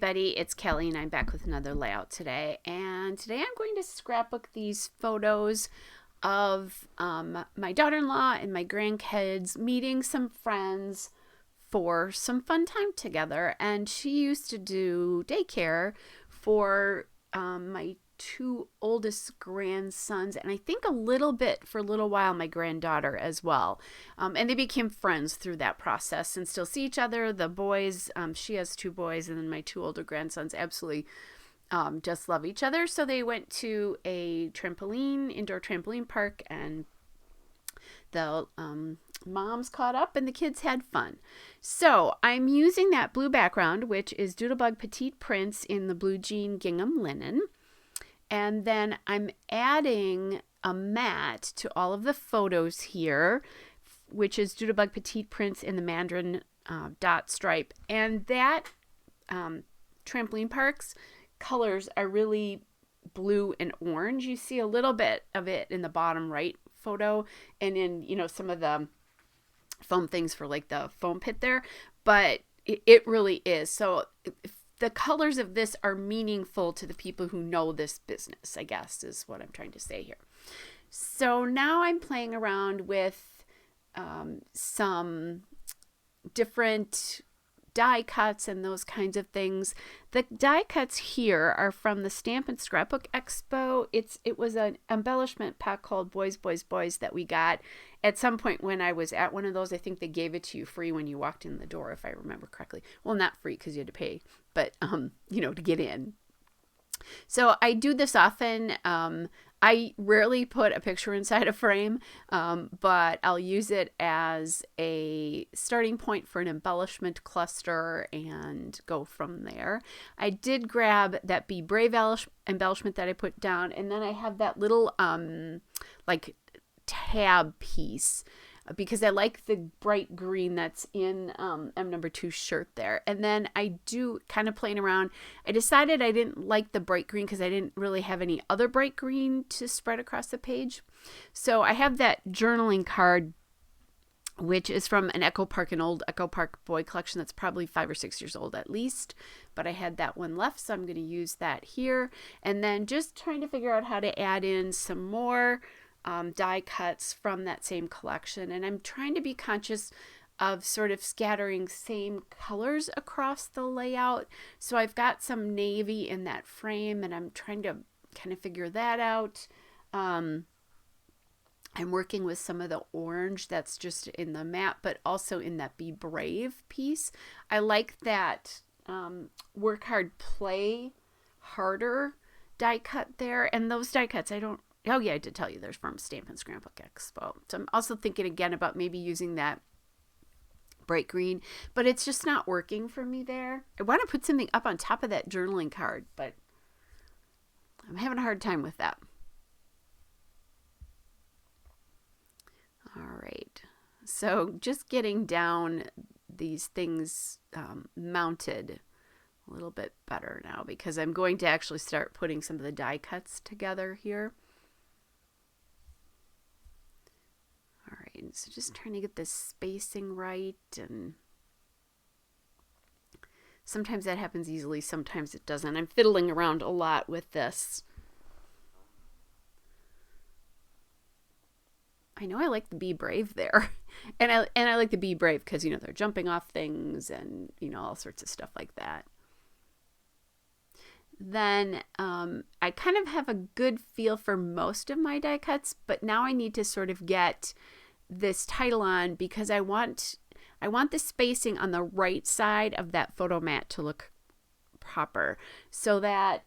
everybody, it's Kelly and I'm back with another layout today. And today I'm going to scrapbook these photos of my daughter-in-law and my grandkids meeting some friends for some fun time together. And she used to do daycare for my two oldest grandsons, and I think a little bit for a little while my granddaughter as well. And they became friends through that process and still see each other. The boys, she has two boys, and then my two older grandsons absolutely just love each other. So they went to a indoor trampoline park, and the moms caught up and the kids had fun. So I'm using that blue background, which is Doodlebug Petite Prints in the blue jean gingham linen. And then I'm adding a mat to all of the photos here, which is Doodlebug Petite Prints in the mandarin dot stripe. And that trampoline park's colors are really blue and orange. You see a little bit of it in the bottom right photo and in, some of the foam things for like the foam pit there. But it really is. So the colors of this are meaningful to the people who know this business, I guess, is what I'm trying to say here. So now I'm playing around with some different die cuts and those kinds of things. The die cuts here are from the Stamp and Scrapbook Expo. It was an embellishment pack called Boys, Boys, Boys that we got at some point when I was at one of those. I think they gave it to you free when you walked in the door, if I remember correctly. Well, not free because you had to pay, but, to get in. So I do this often. I rarely put a picture inside a frame, but I'll use it as a starting point for an embellishment cluster and go from there. I did grab that Be Brave embellishment that I put down, and then I have that little like tab piece because I like the bright green that's in M number 2 shirt there. And then I do kind of playing around. I decided I didn't like the bright green because I didn't really have any other bright green to spread across the page. So I have that journaling card, which is from an old Echo Park boy collection that's probably 5 or 6 years old at least. But I had that one left, so I'm going to use that here. And then just trying to figure out how to add in some more die cuts from that same collection. And I'm trying to be conscious of sort of scattering same colors across the layout. So I've got some navy in that frame, and I'm trying to kind of figure that out. I'm working with some of the orange that's just in the mat, but also in that Be Brave piece. I like that work hard, play harder die cut there. And those die cuts, oh yeah, I did tell you there's from Stamp and Scrapbook Expo. So I'm also thinking again about maybe using that bright green, but it's just not working for me there. I want to put something up on top of that journaling card, but I'm having a hard time with that. All right. So just getting down these things mounted a little bit better now because I'm going to actually start putting some of the die cuts together here. All right, so just trying to get this spacing right, and sometimes that happens easily, sometimes it doesn't. I'm fiddling around a lot with this. I know I like the Be Brave there, and I like the Be Brave because they're jumping off things and all sorts of stuff like that. Then I kind of have a good feel for most of my die cuts, but now I need to sort of get this title on because I want the spacing on the right side of that photo mat to look proper, so that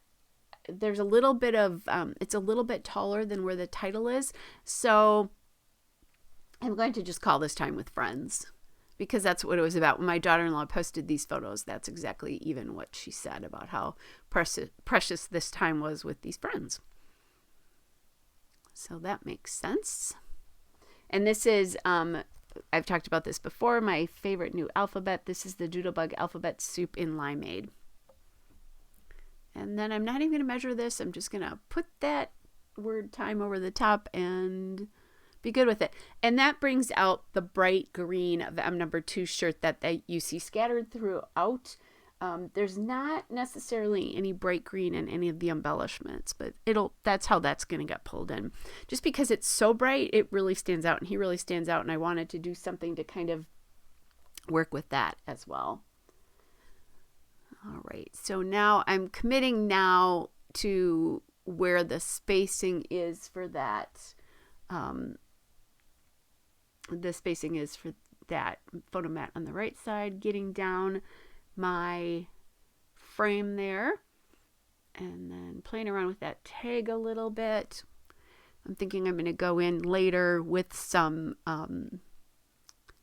there's a little bit of it's a little bit taller than where the title is. So I'm going to just call this Time with Friends, because that's what it was about. When my daughter-in-law posted these photos, that's exactly even what she said about how precious this time was with these friends. So that makes sense. And this is, I've talked about this before, my favorite new alphabet. This is the Doodlebug Alphabet Soup in Limeade. And then I'm not even going to measure this. I'm just going to put that word time over the top and be good with it. And that brings out the bright green of M number 2 shirt that you see scattered throughout There's not necessarily any bright green in any of the embellishments, but that's how that's going to get pulled in. Just because it's so bright, it really stands out, and he really stands out, and I wanted to do something to kind of work with that as well. All right, so now I'm committing now to where the spacing is for that. The spacing is for that photo mat on the right side, getting down my frame there, and then playing around with that tag a little bit. I'm thinking I'm going to go in later with some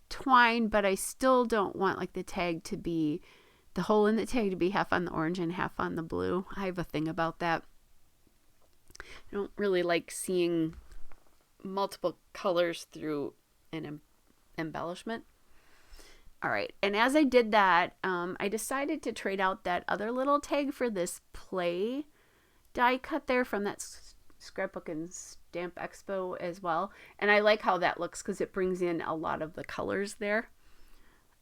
twine, but I still don't want like the hole in the tag to be half on the orange and half on the blue. I have a thing about that. I don't really like seeing multiple colors through an embellishment. All right, and as I did that, I decided to trade out that other little tag for this play die cut there from that Scrapbook and Stamp Expo as well. And I like how that looks because it brings in a lot of the colors there.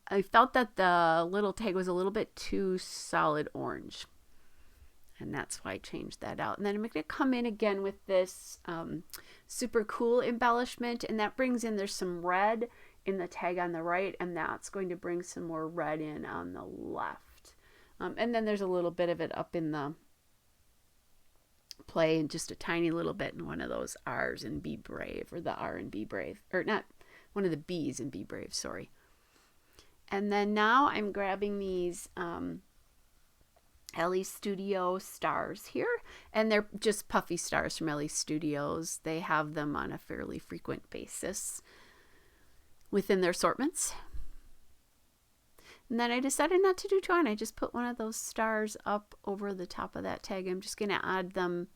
I felt that the little tag was a little bit too solid orange, and that's why I changed that out. And then I'm going to come in again with this super cool embellishment, and that brings in, there's some red in the tag on the right, and that's going to bring some more red in on the left. And then there's a little bit of it up in the play, and just a tiny little bit in one of those R's in Be Brave, or the R in Be Brave, or not, one of the B's in Be Brave, sorry. And then now I'm grabbing these Ellie Studio stars here, and they're just puffy stars from Ellie Studios. They have them on a fairly frequent basis within their assortments. And then I decided not to do twine. I just put one of those stars up over the top of that tag. I'm just going to add them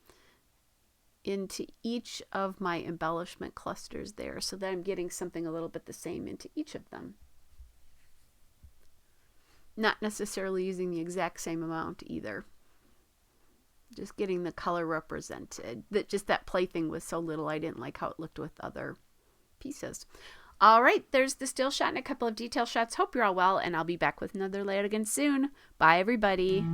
into each of my embellishment clusters there, so that I'm getting something a little bit the same into each of them. Not necessarily using the exact same amount either. Just getting the color represented. That plaything was so little, I didn't like how it looked with other pieces. All right, there's the still shot and a couple of detail shots. Hope you're all well, and I'll be back with another layout again soon. Bye, everybody.